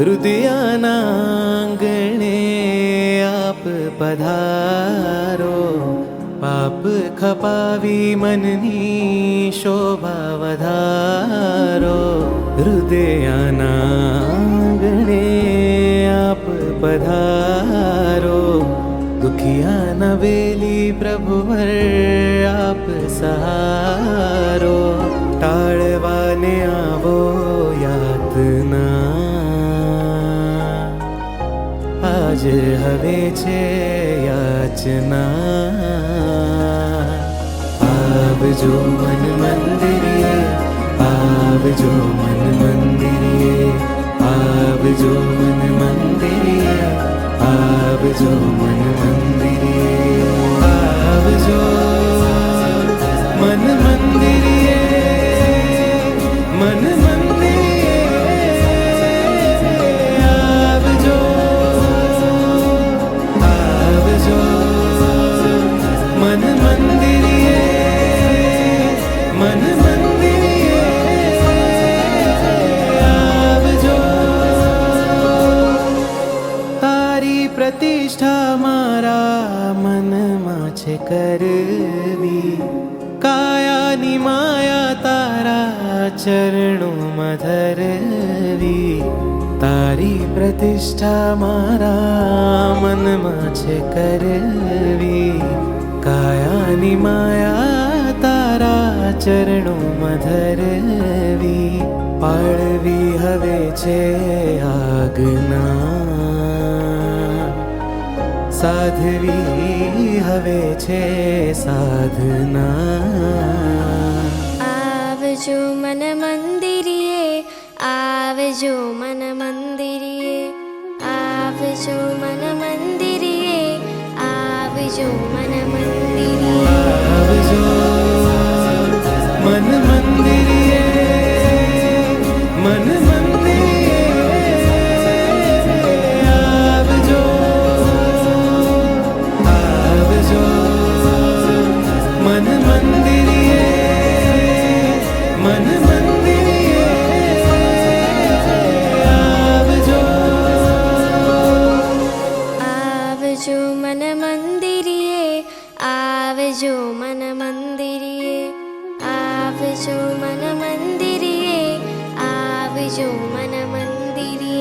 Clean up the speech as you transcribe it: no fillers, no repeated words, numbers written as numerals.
હૃદયના આંગણે આપ પધારો, પાપ ખપાવી મનની શોભા વધારો. હૃદયના આંગણે આપ પધારો, દુખિયાના વેલી પ્રભુવર આપ સહારો. ટાળવાને આવો યાતના, આજ હવે છે યાચના. આવજો મન મંદિરે, આવજો મન મંદિરે, આવજો મન મંદિરે, આવજો મન મંદિરે. આવજો મન મંદિરે, મન પ્રતિષ્ઠા મારા મનમાં છે કરવી, કાયાની માયા તારા ચરણોમાં ધરવી. તારી પ્રતિષ્ઠા મારા મનમાં છે કરવી, કાયાની માયા તારા ચરણોમાં ધરવી. પાળવી હવે છે આજ્ઞા, સાધવી હવે છે સાધના. આવજો મન મંદિરે, આવજો મન મંદિરે, આવજો મન મંદિરે, આવજો મન મંદિરે. આવજો મન મંદિરે, મન આવજો મન મંદિરે, આવજો મન મંદિરે, આવજો મન મંદિરે.